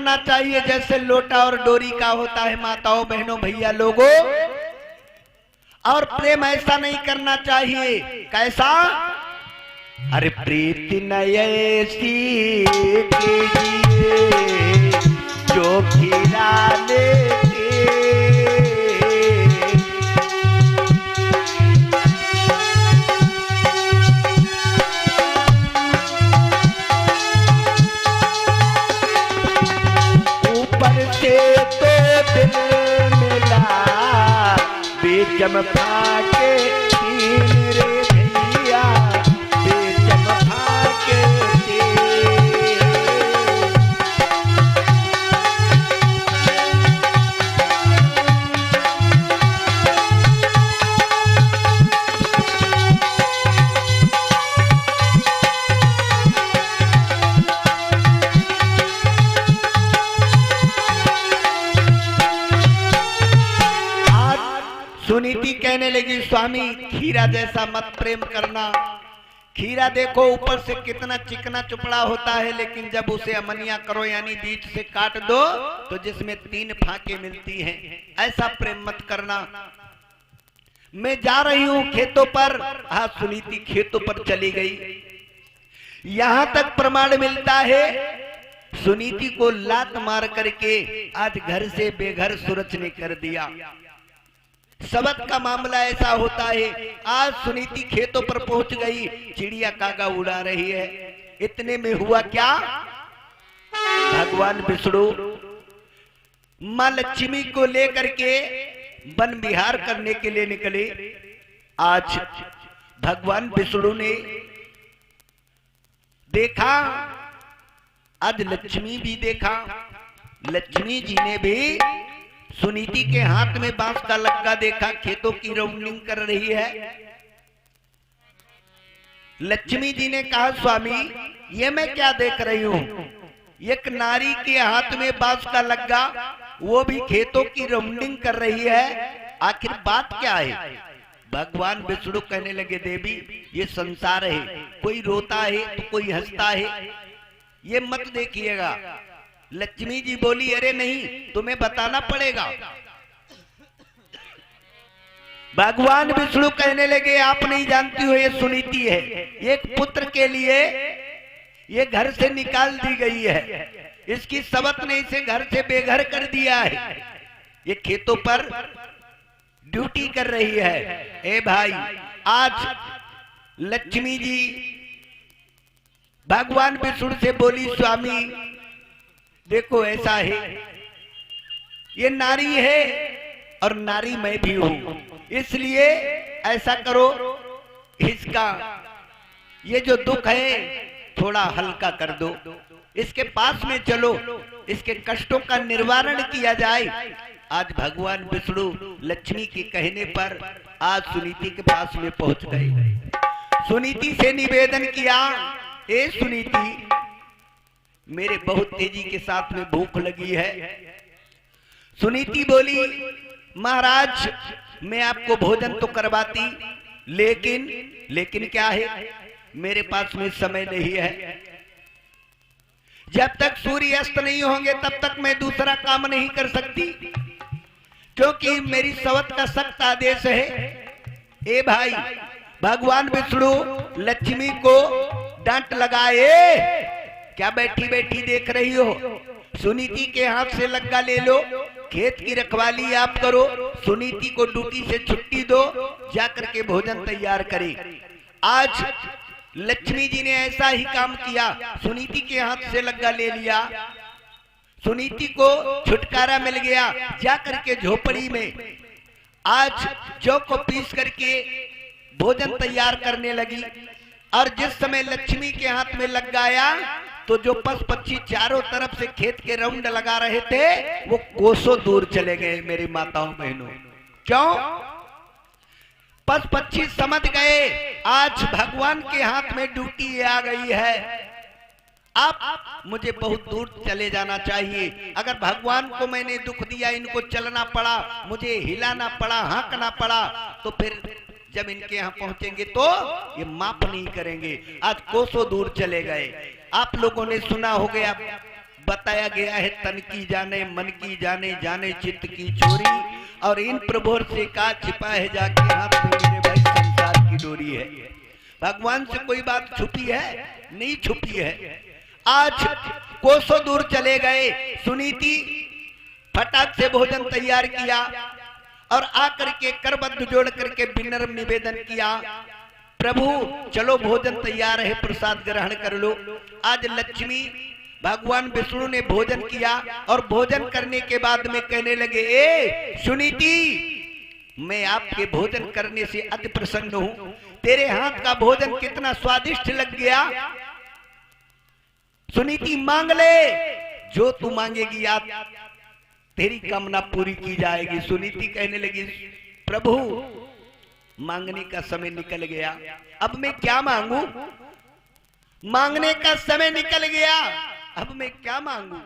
करना चाहिए जैसे लोटा और डोरी का होता है माताओं बहनों भैया लोगों। और प्रेम ऐसा नहीं करना चाहिए। कैसा? अरे प्रीति न ऐसी कीजिए जो खिला लेते, ऊपर से तो दिल मिला बेचम फाके तीन रे भैया, बेचम फाके सुनीति कहने लगी स्वामी खीरा जैसा मत प्रेम करना। खीरा देखो ऊपर से कितना चिकना चुपड़ा होता है, लेकिन जब उसे अमनिया करो यानी बीच से काट दो तो जिसमें 3 फाके मिलती हैं, ऐसा प्रेम मत करना। मैं जा रही हूं खेतों पर। हाँ, सुनीति खेतों पर चली गई। यहां तक प्रमाण मिलता है सुनीति को लात मार करके आज घर से बेघर सूरज ने कर दिया। सबक का मामला ऐसा होता है। आज सुनीति खेतों पर पहुंच गई, चिड़िया कागा उड़ा रही है। इतने में हुआ क्या? भगवान विष्णु मां लक्ष्मी को लेकर के वन विहार करने के लिए निकले। आज भगवान विष्णु ने देखा, आज लक्ष्मी भी देखा। लक्ष्मी जी ने भी सुनीति के हाथ में बांस का लग्गा देखा, खेतों की राउंडिंग कर रही है। लक्ष्मी जी ने कहा स्वामी ये मैं क्या देख रही हूं? एक नारी के हाथ में बांस का लग्गा, वो भी खेतों की राउंडिंग कर रही है, आखिर बात क्या है? भगवान विष्णु कहने लगे देवी ये संसार है, कोई रोता है तो कोई हंसता है, ये मत देखिएगा। लक्ष्मी जी बोली अरे नहीं, तुम्हें बताना पड़ेगा। भगवान विष्णु कहने लगे आप नहीं जानती हो ये सुनीति है, एक पुत्र के लिए ये घर से निकाल दी गई है, इसकी सबक ने इसे घर से बेघर कर दिया है, ये खेतों पर ड्यूटी कर रही है। ए भाई, आज लक्ष्मी जी भगवान विष्णु से बोली स्वामी देखो ऐसा है, ये नारी है और नारी मैं भी हूं, इसलिए ऐसा करो इसका ये जो दुख है थोड़ा हल्का कर दो, इसके पास में चलो, इसके कष्टों का निवारण किया जाए। आज भगवान विष्णु लक्ष्मी के कहने पर आज सुनीति के पास में पहुंच गए। सुनीति से निवेदन किया, ए सुनीति मेरे बहुत तेजी के साथ में भूख लगी है। सुनीति बोली महाराज मैं आपको भोजन तो करवाती, लेकिन क्या है मेरे पास में समय नहीं है, जब तक सूर्य अस्त नहीं होंगे तब तक मैं दूसरा काम नहीं कर सकती, क्योंकि मेरी सवत का सख्त आदेश है। ए भाई, भगवान विष्णु लक्ष्मी को डांट लगाए, क्या बैठी बैठी देख रही हो? सुनीति के हाथ से लग्गा ले लो, खेत की रखवाली आप करो, सुनीति को ड्यूटी से छुट्टी दो, जाकर के भोजन तैयार करे। आज लक्ष्मी जी ने ऐसा ही काम किया, सुनीति के हाथ से लग्गा ले लिया, सुनीति को छुटकारा मिल गया। जाकर के झोपड़ी में आज जौ को पीस करके भोजन तैयार करने लगी, और जिस समय लक्ष्मी के हाथ में लग गया तो जो पशु पक्षी चारों तरफ से खेत के राउंड लगा रहे थे वो कोसों दूर चले गए। मेरी माताओं बहनों, क्यों? पशु पक्षी समझ गए आज भगवान के हाथ में ड्यूटी आ गई है, अब मुझे बहुत दूर चले जाना चाहिए। अगर भगवान को मैंने दुख दिया, इनको चलना पड़ा, मुझे हिलाना पड़ा, हाँकना पड़ा, तो फिर जब इनके यहाँ पहुंचेंगे तो ये माफ नहीं करेंगे। आज कोसों दूर चले गए। आप लोगों ने सुना हो गया बताया गया है तन की जाने मन की जाने जाने चित्त की चोरी, और इन प्रभुर से का छिपा है जाके हाथ में मेरे भाई संसार की डोरी है। भगवान से कोई बात छुपी है? नहीं छुपी है। आज कोसों दूर चले गए, सुनीति फटाक से भोजन तैयार किया और आकर के करबद्ध जोड़ करके विनम्र निवेदन किया, प्रभु चलो भोजन तैयार है, प्रसाद ग्रहण कर लो। आज लक्ष्मी भगवान विष्णु ने भोजन किया और भोजन करने के बाद में कहने लगे, ए सुनीति, मैं आपके भोजन करने से अति प्रसन्न हूं, तेरे हाथ का भोजन कितना स्वादिष्ट लग गया। सुनीति मांग ले, जो तू मांगेगी आप तेरी कामना पूरी की जाएगी। सुनीति कहने लगी, प्रभु मांगने का समय निकल गया, अब मैं क्या मांगू? मांगने का समय निकल गया, अब मैं क्या मांगू?